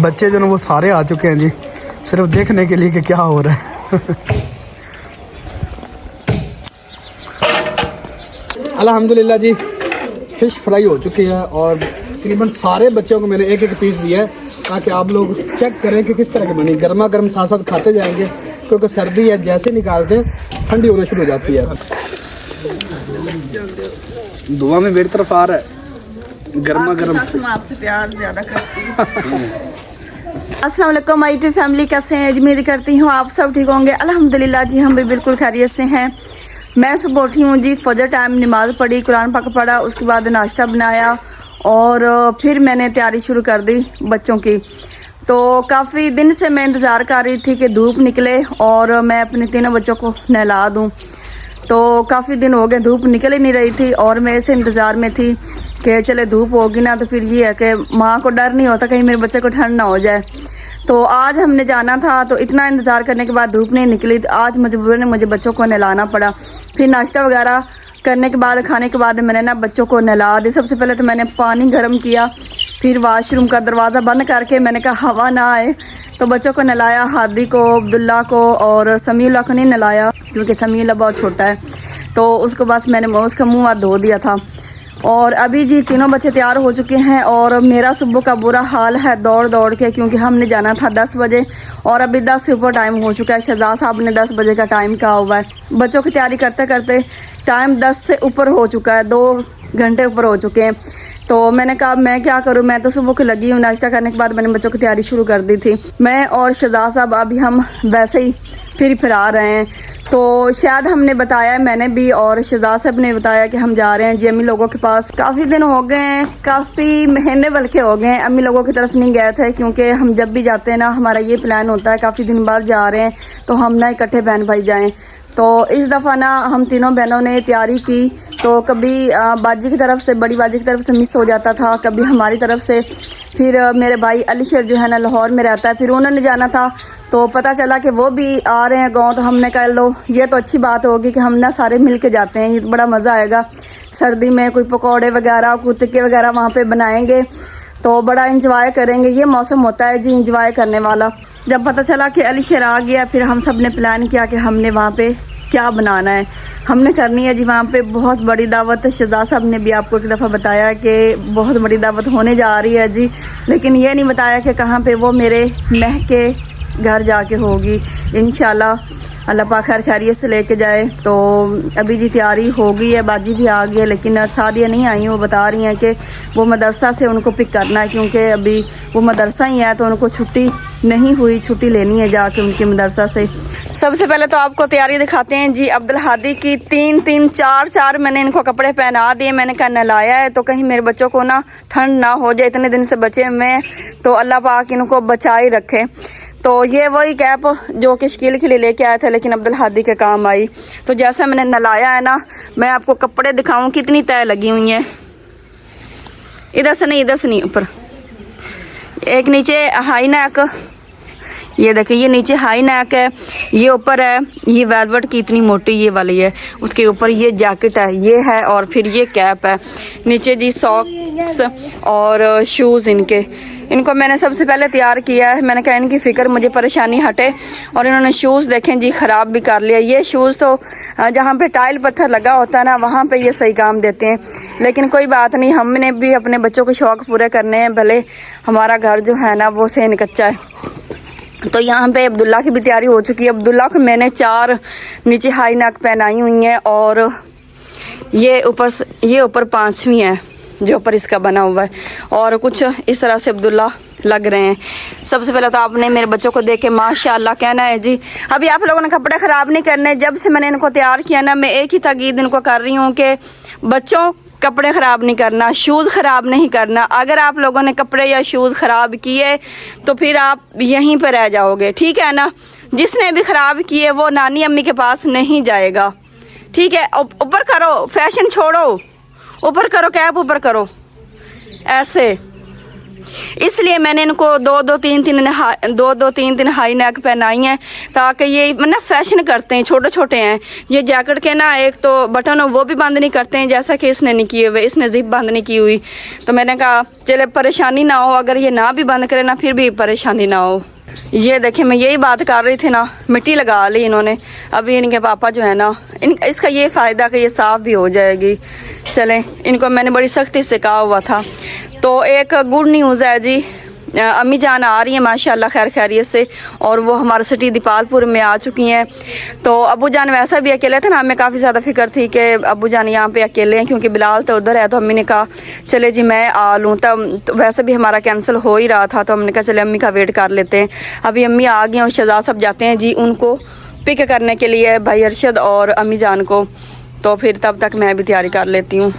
बच्चे जो ना वो सारे आ चुके हैं जी, सिर्फ देखने के लिए कि क्या हो रहा है। अल्हम्दुलिल्लाह जी, फ़िश फ्राई हो चुकी है और तकरीबन सारे बच्चों को मैंने एक एक पीस दिया है ताकि आप लोग चेक करें कि किस तरह की बनी। गर्मा गर्म साथ साथ खाते जाएंगे क्योंकि सर्दी है, जैसे निकालते ठंडी होना शुरू हो जाती है। दुआ में मेरी तरफ आ रहा है गर्मा गर्म। आपसे प्यार ज़्यादा करती हूँ। अस्सलाम वालेकुम माय यूट्यूब फैमिली, कैसे हैं? उम्मीद करती हूँ आप सब ठीक होंगे। अल्हम्दुलिल्लाह जी, हम भी बिल्कुल खैरियत से हैं। मैं सुबह उठी हूँ जी, फजर टाइम नमाज़ पढ़ी, कुरान पाक पढ़ा, उसके बाद नाश्ता बनाया और फिर मैंने तैयारी शुरू कर दी बच्चों की। तो काफ़ी दिन से मैं इंतज़ार कर रही थी कि धूप निकले और मैं अपने तीनों बच्चों को नहला दूँ। तो काफ़ी दिन हो गए धूप निकल ही नहीं रही थी और मैं ऐसे इंतज़ार में थी कि चले धूप होगी ना तो फिर ये है कि माँ को डर नहीं होता कहीं मेरे बच्चे को ठंड ना हो जाए। तो आज हमने जाना था, तो इतना इंतज़ार करने के बाद धूप नहीं निकली, तो आज मजबूरन मुझे बच्चों को नहलाना पड़ा। फिर नाश्ता वगैरह करने के बाद, खाने के बाद मैंने ना बच्चों को नहला दी। सबसे पहले तो मैंने पानी गर्म किया, फिर वाशरूम का दरवाज़ा बंद करके मैंने कहा हवा ना आए, तो बच्चों को नहलाया। हादी को, अब्दुल्ला को और समीउल्लाह को नहीं नहलाया क्योंकि समीउल्लाह बहुत छोटा है, तो उसको बस मैंने उसका मुँह हाथ धो दिया था। और अभी जी तीनों बच्चे तैयार हो चुके हैं और मेरा सुबह का बुरा हाल है दौड़ दौड़ के, क्योंकि हमने जाना था 10 बजे और अभी 10 से ऊपर टाइम हो चुका है। शहजाद साहब ने 10 बजे का टाइम कहा हुआ है। बच्चों की तैयारी करते करते टाइम 10 से ऊपर हो चुका है, 2 घंटे ऊपर हो चुके हैं। तो मैंने कहा मैं क्या करूं, मैं तो सुबह की लगी हूँ। नाश्ता करने के बाद मैंने बच्चों की तैयारी शुरू कर दी थी। मैं और शहजाद साहब अभी हम वैसे ही फिर आ रहे हैं। तो शायद हमने बताया, मैंने भी और शहजाद साहब ने बताया कि हम जा रहे हैं जी अम्मी लोगों के पास। काफ़ी दिन हो गए हैं, काफ़ी महीने बल्कि हो गए हैं, अम्मी लोगों की तरफ नहीं गए थे, क्योंकि हम जब भी जाते हैं ना हमारा ये प्लान होता है काफ़ी दिन बाद जा रहे हैं तो हम ना इकट्ठे बहन भाई जाएँ। तो इस दफ़ा ना हम तीनों बहनों ने तैयारी की, तो कभी बाजी की तरफ से, बड़ी बाजी की तरफ से मिस हो जाता था, कभी हमारी तरफ से। फिर मेरे भाई अलीशर जो है ना लाहौर में रहता है, फिर उन्होंने जाना था, तो पता चला कि वो भी आ रहे हैं गाँव। तो हमने कहा लो ये तो अच्छी बात होगी कि हम ना सारे मिल के जाते हैं, ये तो बड़ा मज़ा आएगा। सर्दी में कोई पकौड़े वगैरह, कुत्ते वगैरह वहाँ पे बनाएंगे तो बड़ा इंजॉय करेंगे। ये मौसम होता है जी इंजॉय करने वाला। जब पता चला कि अलीशर आ गया, फिर हम सब ने प्लान किया कि हमने वहाँ पे क्या बनाना है। हमने करनी है जी वहाँ पे बहुत बड़ी दावत। शहजाद साहब ने भी आपको एक दफ़ा बताया कि बहुत बड़ी दावत होने जा रही है जी, लेकिन ये नहीं बताया कि कहाँ पे। वो मेरे मह के घर जाके होगी इंशाल्लाह। अल्लाह पाक खैर खैरियत से लेके जाए। तो अभी जी तैयारी हो गई है, बाजी भी आ गई है, लेकिन सादिया नहीं आई। वो बता रही हैं कि वो मदरसा से उनको पिक करना है, क्योंकि अभी वो मदरसा ही है तो उनको छुट्टी नहीं हुई, छुट्टी लेनी है जाके उनके मदरसा से। सबसे पहले तो आपको तैयारी दिखाते हैं जी अब्दुल हादी की। 3 4 मैंने इनको कपड़े पहना दिए। मैंने कहा नहलाया है तो कहीं मेरे बच्चों को ना ठंड ना हो जाए, इतने दिन से बचे हुए हैं, तो अल्लाह पाक इनको बचाए रखे। तो ये वही कैप जो कि शकील के लिए लेके आए थे, लेकिन अब्दुल हादी के काम आई। तो जैसा मैंने नहलाया है ना, मैं आपको कपड़े दिखाऊं कितनी तय लगी हुई हैं। इधर से नहीं, ऊपर एक नीचे हाई नेक, ये देखिए ये नीचे हाई नेक है, ये ऊपर है ये वेलवेट की इतनी मोटी ये वाली है, उसके ऊपर ये जैकेट है ये है, और फिर ये कैप है। नीचे जी सॉक्स और शूज़ इनको मैंने सबसे पहले तैयार किया है। मैंने कहा इनकी फ़िक्र मुझे परेशानी हटे। और इन्होंने शूज़ देखें जी ख़राब भी कर लिया। ये शूज़ तो जहाँ पे टाइल पत्थर लगा होता है ना वहाँ पे ये सही काम देते हैं, लेकिन कोई बात नहीं, हमने भी अपने बच्चों के शौक़ पूरे करने हैं, भले हमारा घर जो है ना वो सेन कच्चा है। तो यहाँ पे अब्दुल्ला की भी तैयारी हो चुकी है। अब्दुल्ला को मैंने 4 नीचे हाई नेक पहनाई हुई हैं और ये ऊपर 5वीं है जो ऊपर इसका बना हुआ है, और कुछ इस तरह से अब्दुल्ला लग रहे हैं। सबसे पहले तो आपने मेरे बच्चों को देख के माशाल्लाह कहना है जी। अभी आप लोगों ने कपड़े ख़राब नहीं करने। जब से मैंने इनको तैयार किया ना, मैं एक ही ताकीद इनको कर रही हूँ कि बच्चों कपड़े ख़राब नहीं करना, शूज़ ख़राब नहीं करना। अगर आप लोगों ने कपड़े या शूज़ ख़राब किए तो फिर आप यहीं पर रह जाओगे, ठीक है ना। जिसने भी ख़राब किए वो नानी अम्मी के पास नहीं जाएगा, ठीक है। ऊपर करो, फैशन छोड़ो, ऊपर करो, कैप ऊपर करो, ऐसे इसलिए मैंने इनको दो तीन तीन हाई नेक पहनाई हैं, ताकि ये मतलब फैशन करते हैं, छोटे छोटे हैं ये जैकेट के ना, एक तो बटन वो भी बंद नहीं करते हैं जैसा कि इसने नहीं किए हुए, इसने जिप बंद नहीं की हुई। तो मैंने कहा चले परेशानी ना हो, अगर ये ना भी बंद करे ना फिर भी परेशानी ना हो। ये देखिए मैं यही बात कर रही थी ना, मिट्टी लगा ली इन्होंने। अभी इनके पापा जो है ना, इसका ये फ़ायदा कि ये साफ़ भी हो जाएगी। चलें, इनको मैंने बड़ी सख्ती से कहा हुआ था। तो एक गुड न्यूज़ है जी, अम्मी जान आ रही है माशाल्लाह खैर खैरियत से, और वो हमारे सिटी दीपालपुर में आ चुकी हैं। तो अबू जान वैसा भी अकेले थे ना, हमें काफ़ी ज़्यादा फिक्र थी कि अबू जान यहाँ पे अकेले हैं, क्योंकि बिलाल तो उधर है। तो अम्मी ने कहा चले जी मैं आ लूँ, तब तो वैसे भी हमारा कैंसिल हो ही रहा था, तो हमने कहा चले अम्मी का वेट कर लेते हैं। अभी अम्मी आ गई और शहजाद सब जाते हैं जी उनको पिक करने के लिए, भाई अरशद और अम्मी जान को। तो फिर तब तक मैं भी तैयारी कर लेती हूँ।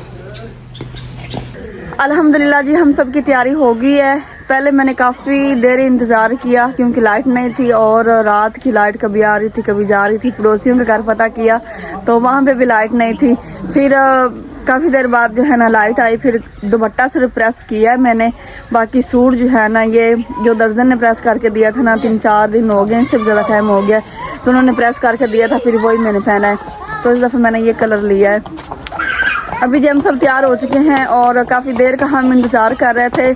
अल्हम्दुलिल्लाह जी हम सब की तैयारी हो गई है। पहले मैंने काफ़ी देर इंतज़ार किया क्योंकि लाइट नहीं थी, और रात की लाइट कभी आ रही थी कभी जा रही थी। पड़ोसियों के घर पता किया तो वहाँ पे भी लाइट नहीं थी। फिर काफ़ी देर बाद जो है ना लाइट आई, फिर दुपट्टा सिर्फ प्रेस किया है मैंने। बाकी सूट जो है ना, ये जो दर्जन ने प्रेस करके दिया था ना, 3-4 दिन हो गए, इससे ज़्यादा टाइम हो गया, तो उन्होंने प्रेस करके दिया था, फिर वही मैंने पहना है। तो इस दफ़ा मैंने ये कलर लिया है। अभी जब हम सब तैयार हो चुके हैं और काफ़ी देर का हम इंतज़ार कर रहे थे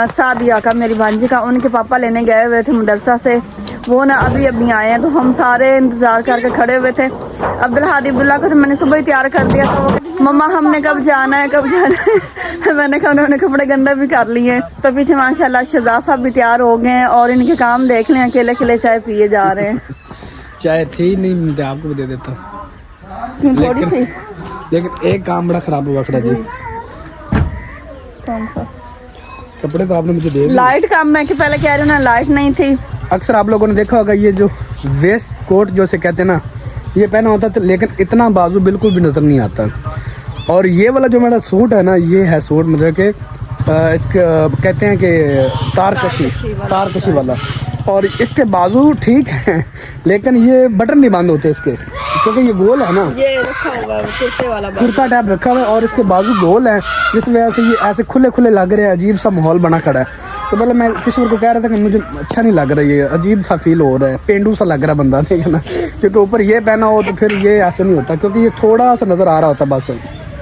सादिया का, मेरी भांजी का। उनके पापा लेने गए हुए थे मदरसा से, वो ना अभी आए हैं। तो हम सारे इंतज़ार करके खड़े हुए थे। अब्दुल हादी अब्दुल्ला को तो मैंने सुबह ही तैयार कर दिया। तो मम्मा हमने कब जाना है कब जाना है मैंने कहा उन्होंने कपड़े गंदा भी कर लिए। तो पीछे माशाल्लाह शहजाद साहब भी तैयार हो गए हैं, और इनके काम देख लें, अकेले अकेले चाय पिए जा रहे हैं। चाय थी नहीं, आपको भी दे देता थोड़ी सी, लेकिन एक काम बड़ा खराब हुआ खड़ा जी। कौन सा? कपड़े तो आपने मुझे दे दिए। लाइट का मैं कि पहले कह रही हूँ ना, लाइट नहीं थी। अक्सर आप लोगों ने देखा होगा ये जो वेस्ट कोट जो से कहते हैं ना, ये पहना होता था, लेकिन इतना बाजू बिल्कुल भी नज़र नहीं आता। और ये वाला जो मेरा सूट है ना, ये है सूट मतलब कि इसके कहते हैं कि तारकशी वाला। और इसके बाजू ठीक है, लेकिन ये बटन नहीं बंद होते इसके, क्योंकि ये गोल है ना, ये रखा हुआ है कुर्ते वाला कुर्ता टाइप रखा हुआ है, और इसके बाजू गोल है, जिस वजह से ये ऐसे खुले खुले लग रहे हैं। अजीब सा माहौल बना खड़ा है। तो मतलब मैं किसी को कह रहा था कि मुझे अच्छा नहीं लग रहा, ये अजीब सा फील हो रहा है, पेंडू सा लग रहा है बंदा, ठीक है ना। क्योंकि ऊपर ये पहना हो तो फिर ये ऐसे नहीं होता, क्योंकि ये थोड़ा सा नज़र आ रहा होता बस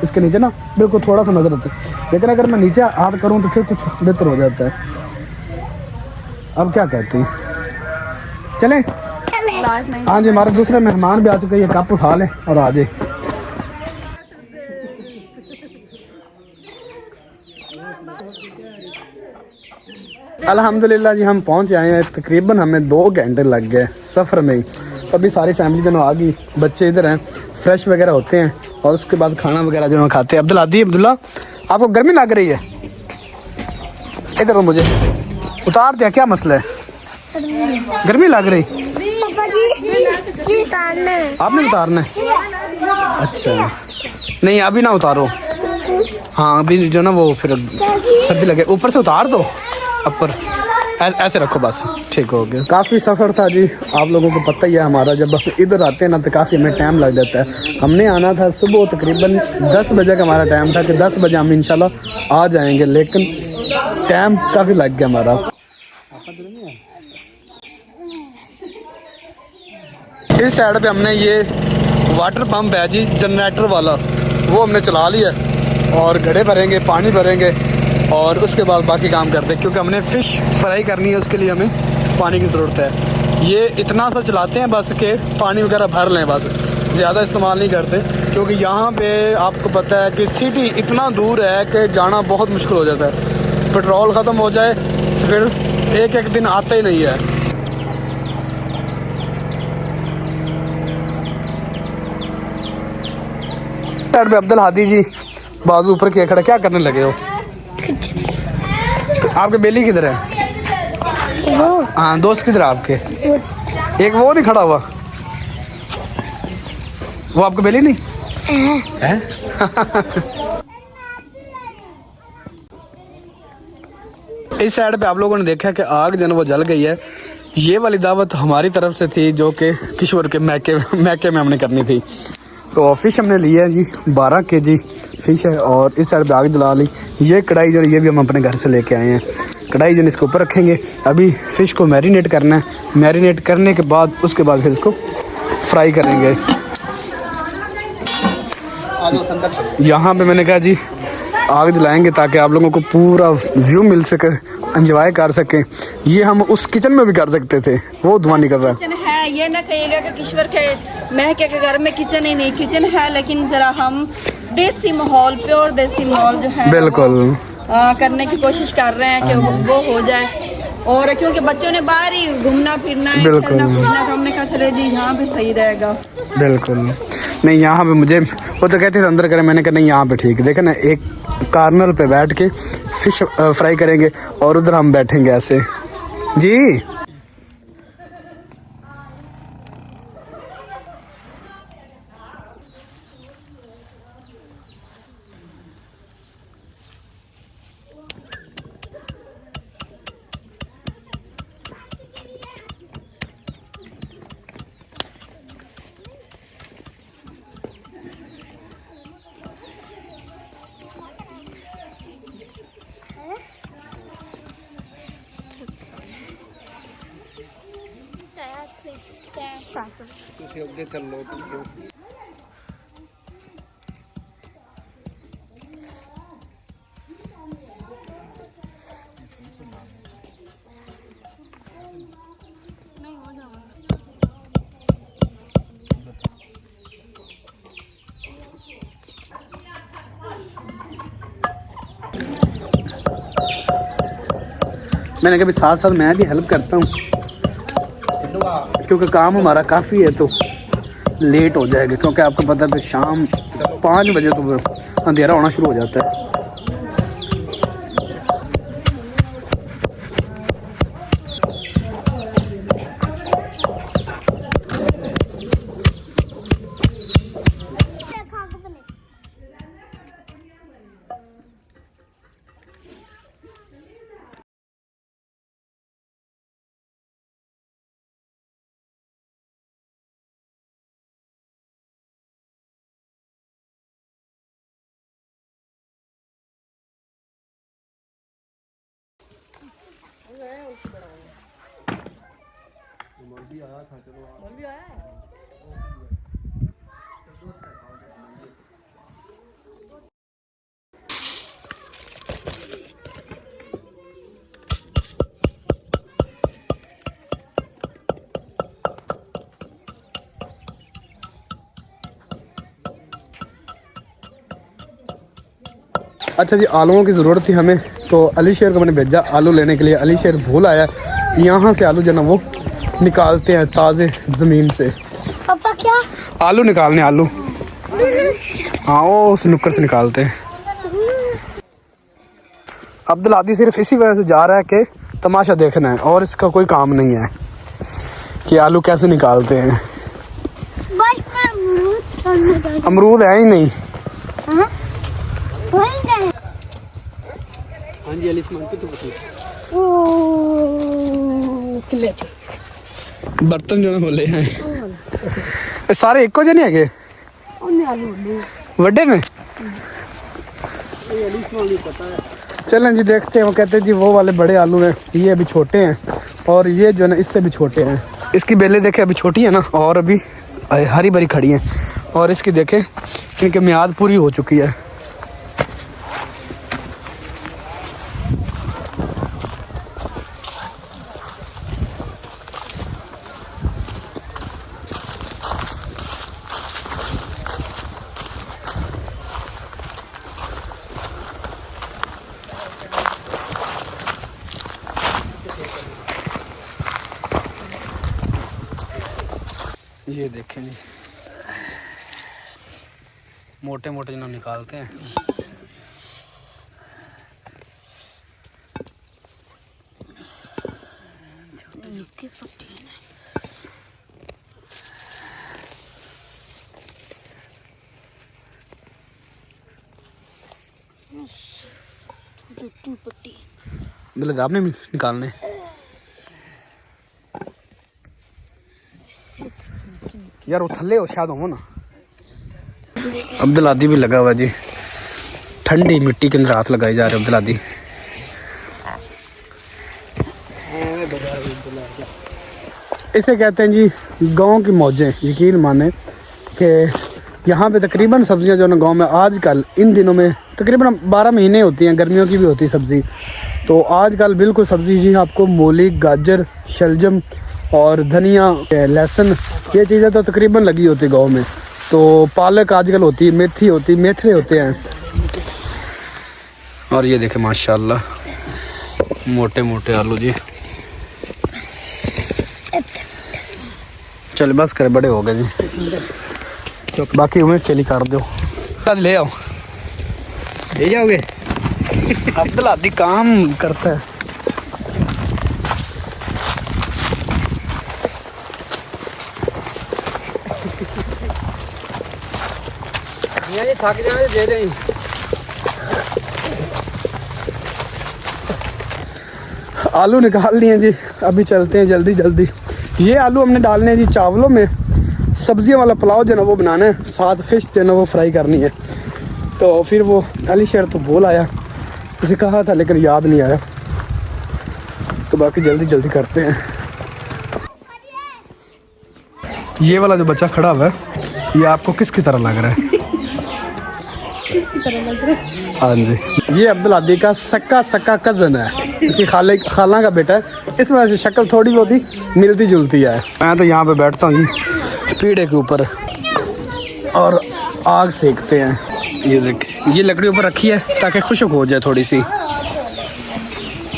इसके नीचे ना, बिल्कुल थोड़ा सा नज़र आता है। लेकिन अगर मैं नीचे हाथ करूँ तो फिर कुछ बेहतर हो जाता है। अब क्या कहती हैं, चलें? हाँ जी, हमारे दूसरे मेहमान भी आ चुके हैं, ये कप उठा लें और आ जाए। अल्हम्दुलिल्लाह जी हम पहुंच आए हैं। तकरीबन हमें 2 घंटे लग गए सफ़र में ही। अभी सारी फैमिली दोनों आ गई, बच्चे इधर हैं, फ्रेश वगैरह होते हैं, और उसके बाद खाना वगैरह जो खाते हैं। अब्दुल्ला आपको गर्मी लग रही है? इधर तो मुझे उतार दिया, क्या मसला है? गर्मी लग रही? आपने उतारना है? अच्छा, नहीं अभी ना उतारो। हाँ अभी जो ना वो फिर सर्दी लगे, ऊपर से उतार दो, ऊपर ऐसे रखो बस, ठीक हो गया। काफ़ी सफ़र था जी, आप लोगों को पता ही है हमारा, जब इधर आते हैं ना तो काफ़ी हमें टाइम लग जाता है। हमने आना था सुबह, तकरीबन 10 बजे का हमारा टाइम था कि 10 बजे हम इंशाल्लाह आ जाएंगे, लेकिन टाइम काफ़ी लग गया हमारा। इस साइड पे हमने ये वाटर पंप है जी, जनरेटर वाला, वो हमने चला लिया, और घड़े भरेंगे, पानी भरेंगे, और उसके बाद बाकी काम करते हैं, क्योंकि हमने फ़िश फ्राई करनी है, उसके लिए हमें पानी की ज़रूरत है। ये इतना सा चलाते हैं बस कि पानी वगैरह भर लें, बस ज़्यादा इस्तेमाल नहीं करते, क्योंकि यहाँ पे आपको पता है कि सिटी इतना दूर है कि जाना बहुत मुश्किल हो जाता है। पेट्रोल ख़त्म हो जाए तो फिर एक दिन आता ही नहीं है। पे अब्दुल हादी जी बाजू ऊपर किया खड़ा, क्या करने लगे हो? आपके बेली किधर है? हाँ दोस्त किधर है आपके? एक वो नहीं खड़ा हुआ, वो आपका बेली नहीं है? इस साइड पे आप लोगों ने देखा कि आग जो वो जल गई है। ये वाली दावत हमारी तरफ से थी, जो कि किशोर के मैके में हमने करनी थी। तो फिश हमने लिया है जी 12 kg फिश है और इस साइड पे आग जला ली। ये कढ़ाई जो है ये भी हम अपने घर से लेके आए हैं। कढ़ाई जो इसके ऊपर रखेंगे। अभी फ़िश को मैरिनेट करना है। मैरिनेट करने के बाद उसके बाद फिर इसको फ्राई करेंगे। यहाँ पे मैंने कहा जी आग जलाएंगे ताकि आप लोगों को पूरा व्यू मिल सके, एंजॉय कर सकें। ये हम उस किचन में भी कर सकते थे, वो धुआं निकल रहा है। किचन है, ये ना कहिएगा कि किश्वर के महके के घर में किचन ही नहीं, किचन है लेकिन जरा हम देसी माहौल, प्योर देसी माहौल जो है बिल्कुल करने की कोशिश कर रहे हैं कि वो हो जाए। और क्योंकि बच्चों ने बाहर ही घूमना फिरना है, खेलना कूदना, तो हमने कहा चले जी यहाँ पे सही रहेगा। बिल्कुल नहीं, यहाँ पे मुझे वो तो कहते थे अंदर करें, मैंने कहा नहीं यहाँ पे ठीक है। देखे ना, एक कार्नर पे बैठ के फिश फ्राई करेंगे और उधर हम बैठेंगे ऐसे जी। ਤੁਸੀਂ ਅੱਗੇ ਚੱਲੋ। मैंने कहा साथ साथ मैं भी हेल्प करता हूँ क्योंकि काम हमारा काफ़ी है तो लेट हो जाएगा। क्योंकि आपको पता है शाम 5 बजे तो अंधेरा होना शुरू हो जाता है। अच्छा जी, आलूओं की ज़रूरत थी हमें, तो अली शेर को मैंने भेजा आलू लेने के लिए। अली शेर भूल आया, यहाँ से आलू जो ना वो निकालते हैं ताज़े ज़मीन से। पापा क्या आलू निकालने, आलू हाँ वो उस नुक्कर से निकालते हैं। अब्दुल आदी सिर्फ इसी वजह से जा रहा है कि तमाशा देखना है और इसका कोई काम नहीं है कि आलू कैसे निकालते हैं। अमरूद है ही नहीं। हाँ जी अली बर्तन जो बोले हैं सारे एको जे नहीं है वड्डे ने। चलें जी देखते हैं। वो कहते हैं जी वो वाले बड़े आलू हैं, ये अभी छोटे हैं और ये जो है ना इससे भी छोटे हैं। इसकी बेलें देखें अभी छोटी है ना और अभी हरी भरी खड़ी हैं। और इसकी देखें इनकी मियाद पूरी हो चुकी है। ये देखें जी मोटे मोटे जिन्होंने निकालते हैं। मतलब आपने निकालने यार वो थल्ले हो शायद हो ना। अब्दुल आदी भी लगा हुआ जी ठंडी मिट्टी के अंदर हाथ लगाए जा रहे हैं अब्दुल आदी। इसे कहते हैं जी गांव की मौजें। यकीन माने कि यहाँ पे तकरीबन सब्जियां जो है ना गाँव में आजकल इन दिनों में तकरीबन 12 महीने होती हैं, गर्मियों की भी होती है सब्ज़ी। तो आजकल बिल्कुल सब्ज़ी जी आपको मूली, गाजर, शलजम और धनिया, लहसुन, ये चीज़ें तो तकरीबन लगी होती है गाँव में। तो पालक आजकल होती है, मेथी होती, मेथरे होते हैं। और ये देखें माशाल्लाह मोटे मोटे आलू जी। चल बस करे, बड़े हो गए जी, बाकी हुए खेली काट दो। कल ले आओ, ले जाओगे? अब्दुल आदी काम करता है। ये थक जाए दे दें। आलू निकाल लिए जी, अभी चलते हैं जल्दी जल्दी। ये आलू हमने डालने हैं जी चावलों में। सब्जियों वाला पुलाव जो ना वो बनाना है, साथ फिश जो ना वो फ्राई करनी है। तो फिर वो अली शेर तो बोल आया, उसे कहा था लेकिन याद नहीं आया। तो बाकी जल्दी जल्दी करते हैं। ये वाला जो बच्चा खड़ा हुआ है ये आपको किसकी तरह लग रहा है? किसकी तरह लग रहा है? हाँ जी, ये अब्दुल आदी का सक्का कज़न है, इसकी खाला का बेटा है। इस वजह से शक्ल थोड़ी बहुत ही मिलती जुलती है। मैं तो यहाँ पे बैठता हूँ जी पीढ़े के ऊपर और आग सेकते हैं। ये देख, ये लकड़ी ऊपर रखी है ताकि खुशक हो जाए थोड़ी सी।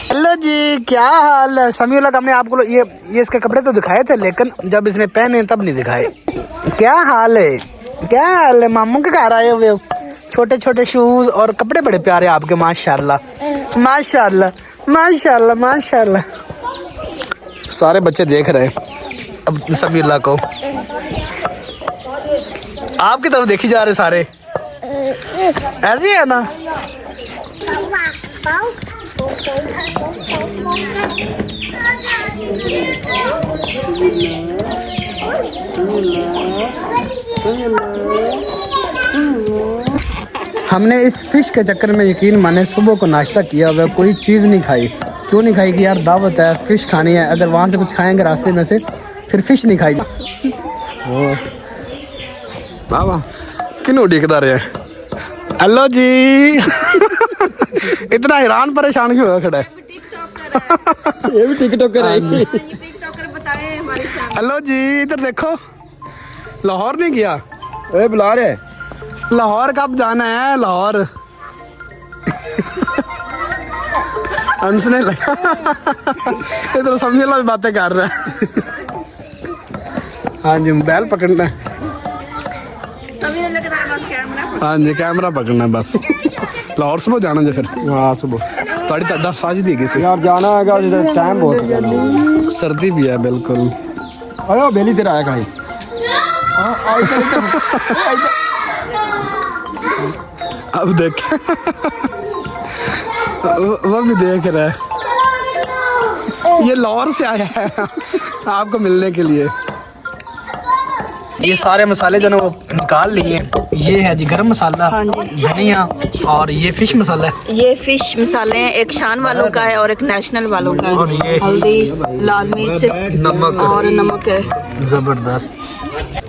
हेलो जी, क्या हाल है? समीउल्लाह का हमने आपको ये इसके कपड़े तो दिखाए थे, लेकिन जब इसने पहने तब नहीं दिखाए। क्या हाल है? क्या हाल है? मामू के घर आए हुए हो? छोटे छोटे शूज और कपड़े बड़े प्यारे आपके, माशाल्लाह माशाल्लाह माशाल्लाह माशाल्लाह। सारे बच्चे देख रहे हैं अब समीउल्लाह को, आपकी तरफ देखी जा रहे सारे। ऐसे है ना? हमने इस फिश के चक्कर में यकीन माने सुबह को नाश्ता किया हुआ, कोई चीज़ नहीं खाई। क्यों नहीं खाई कि यार दावत है, फ़िश खानी है। अगर वहाँ से कुछ खाएंगे रास्ते में से फिर फ़िश नहीं खाई। बाबा किनू दिखता रहे? हेलो जी। इतना हैरान परेशान क्यों हुआ खड़ा है? ये भी टिकटॉकर है। हेलो जी, इधर देखो। लाहौर नहीं गया? अरे बुला रहे। लाहौर कब जाना है? लाहौर हंसने लगा। इधर समीउल्लाह भी बातें कर रहा है। हाँ जी, मोबाइल पकड़ना है। हाँ जी, कैमरा पकड़ना है बस। लाहौर सुबह जाना जी फिर? हाँ सुबह। थोड़ी 10 साज दी किसी यार जाना है, टाइम बहुत हो जाना, सर्दी भी है बिल्कुल। अरे बेली तेरा आया कहीं। अब देख वो भी देख रहा है। ये लाहौर से आया है आपको मिलने के लिए। ये सारे मसाले जो ना वो निकाल लिए। ये है जी गरम मसाला, धनिया, और ये फिश मसाला है। ये फिश मसाले हैं, एक शान वालों का है और एक नेशनल वालों का है। और ये हल्दी, लाल मिर्च, नमक और नमक है ज़बरदस्त।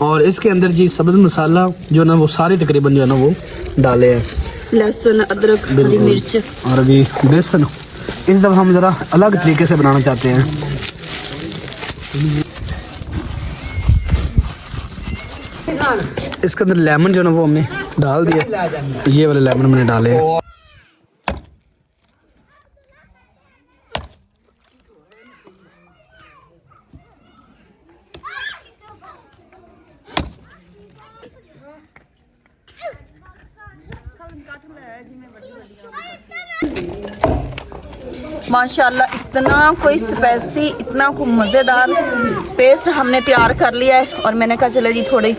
और इसके अंदर जी सब्ज़ मसाला जो ना वो सारे तकरीबन जो है ना वो डाले हैं, लहसुन, अदरक, हरी मिर्च और अभी बेसन। इस दफ़ा हम ज़रा अलग तरीके से बनाना चाहते हैं। इसके अंदर लेमन जो ना वो हमने डाल दिया। ये वाले लेमन मैंने डाले हैं। माशाल्लाह इतना कोई स्पाइसी, इतना कोई मज़ेदार पेस्ट हमने तैयार कर लिया है। और मैंने कहा चले जी थोड़ी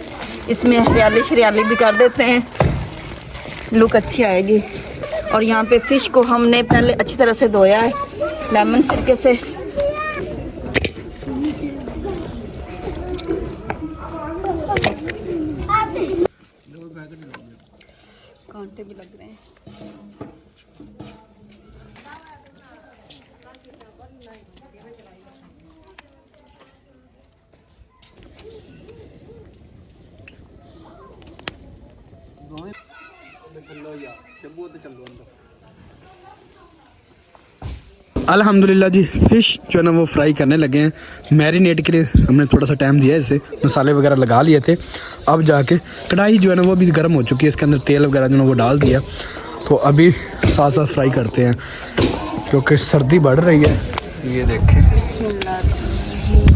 इसमें हरियाली भी कर देते हैं, लुक अच्छी आएगी। और यहाँ पे फ़िश को हमने पहले अच्छी तरह से धोया है लेमन सिरके से। कांटे भी लग रहे हैं। अल्हम्दुलिल्लाह जी, फ़िश जो है ना वो फ्राई करने लगे हैं। मैरिनेट के लिए हमने थोड़ा सा टाइम दिया है, इसे मसाले वगैरह लगा लिए थे। अब जाके कढ़ाई जो है ना वो अभी गर्म हो चुकी है, इसके अंदर तेल वगैरह जो है ना वो डाल दिया। तो अभी साथ साथ फ्राई करते हैं क्योंकि सर्दी बढ़ रही है। ये देखें,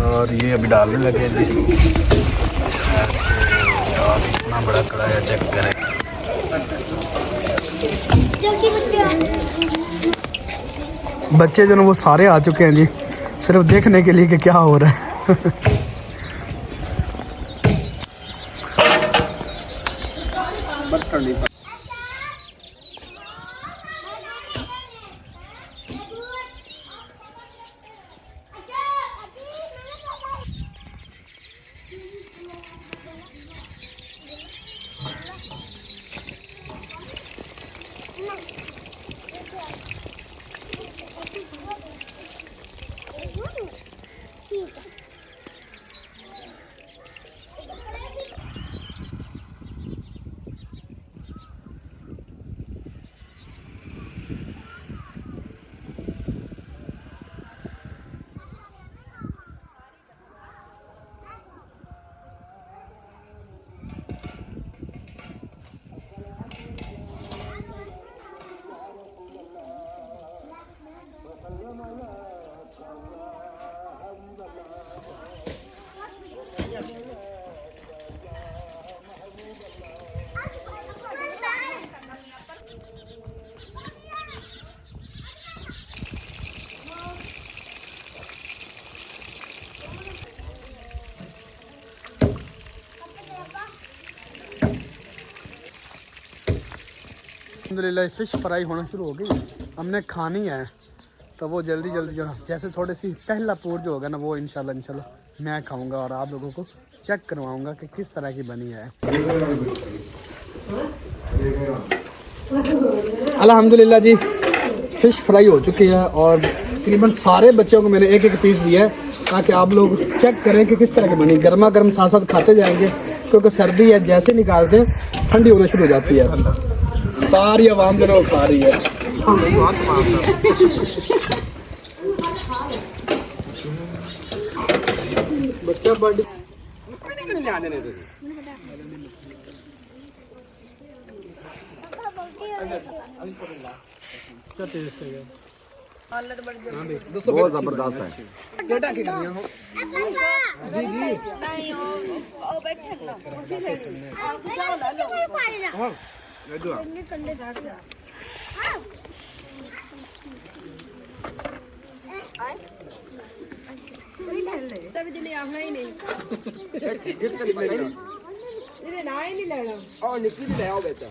और ये अभी डालने लगे हैं जी। और इतना बड़ा कढ़ाई है, चेक करें। बच्चे जो ना वो सारे आ चुके हैं जी, सिर्फ देखने के लिए कि क्या हो रहा है। अल्हम्दुलिल्लाह फ़िश फ्राई होना शुरू हो गई। हमने खानी है तो वो जल्दी जल्दी जो जैसे थोड़ी सी पहला पूर जो होगा ना वो इंशाल्लाह मैं खाऊंगा और आप लोगों को चेक करवाऊंगा कि किस तरह की बनी है। अल्हम्दुलिल्लाह जी, फ़िश फ्राई हो चुकी है और तकरीबन सारे बच्चों को मैंने एक एक पीस दिया है ताकि आप लोग चेक करें कि किस तरह की बनी। गर्मा गर्म साथ साथ खाते जाएंगे क्योंकि सर्दी है, जैसे निकालते हैं ठंडी होने शुरू हो जाती है। सारी आवाम जो है खा रही है। बच्चा बड़ी बहुत जबरदस्त है। जी जी तभी दिने आना ही नहीं दिने ना ही नहीं लेना और निकी भी ले आओ बेटा।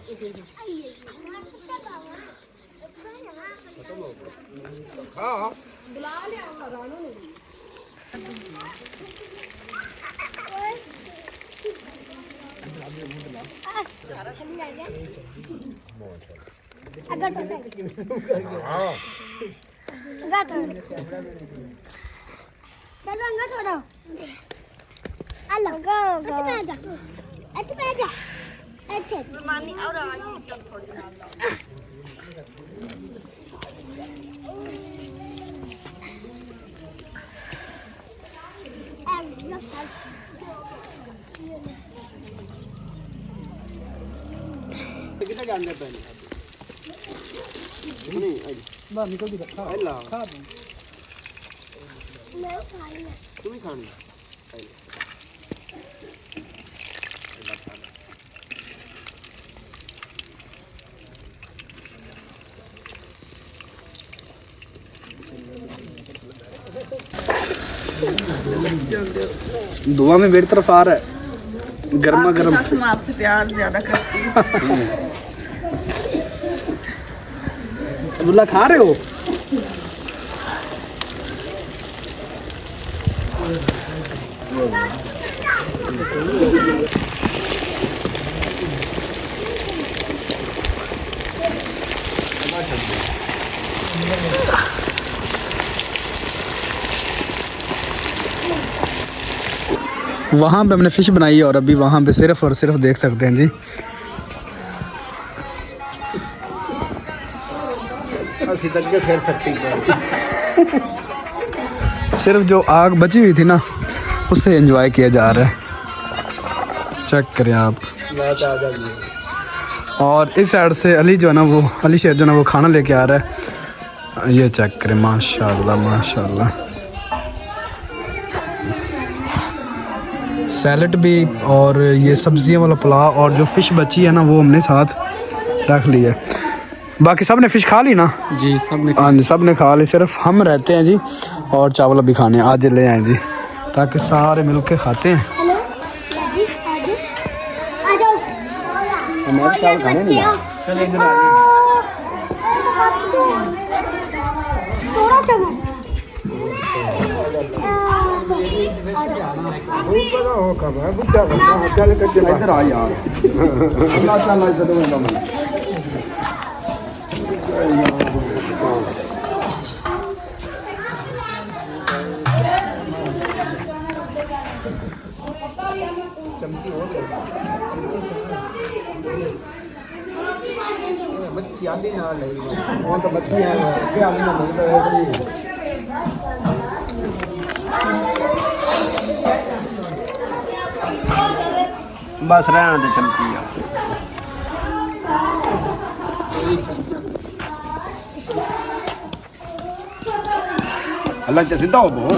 हाँ बुला ले आओ रानू ने सारा खाली आ गया अगर हाँ चलो अंगा छोड़ो हेलो गो गो अच्छा बैठ जा अच्छा मानी और आई थोड़ी कितना जानते पहले बाहर निकल दी खा अल्लाह खा मैं खाई तुम ही खानी दुआ में मेरी तरफ आ रहा है गर्मा गर्म। मैं आपसे प्यार ज्यादा करती हूँ। अब्दुल्ला खा रहे हो? वहाँ पे हमने फ़िश बनाई है और अभी वहाँ पे सिर्फ और सिर्फ देख सकते हैं जी ਅਸੀਂ ਤੱਕ ਕੇ ਸਿਰ ਸੱਟੀ सिर्फ जो आग बची हुई थी ना उससे एंजॉय किया जा रहा है। चेक करें आप। ਮੈਂ ਤਾਂ ਆ ਜਾਂਦੀ और इस साइड से अली जो है ना वो अली शेर जो है ना वो खाना लेके आ रहा है। ये चेक करें माशाल्लाह माशाल्लाह। सैलड भी और ये सब्जियों वाला पुलाव और जो फ़िश बची है ना वो हमने साथ रख ली है। बाकी सब ने फ़िश खा ली ना जी सब ने हाँ जी सब ने खा ली, सिर्फ हम रहते हैं जी और चावल भी खाने आज ले आए जी ताकि सारे मिल के खाते हैं। हेलो जी आ जाओ हमारे चावल खाने नहीं है। चल इधर आ थोड़ा चमक हो खबर बुद्धा बना चल के इधर आ यार अल्लाह ताला इधर में दम ਬੱਚੀ ਆਂਦੀ ਨਾਲ ਲਈ ਉਹ ਤਾਂ ਬੱਚੀ ਆ ਕਿ ਆਂਦੀ ਨਾਲ ਮਿਲਦਾ ਹੈ ਬਸ ਰਹਿਣ ਦੇ ਚਮਚੀ ਆ ਅੱਲਾ ਤੇ ਸਿੱਧਾ ਹੋ ਬੋ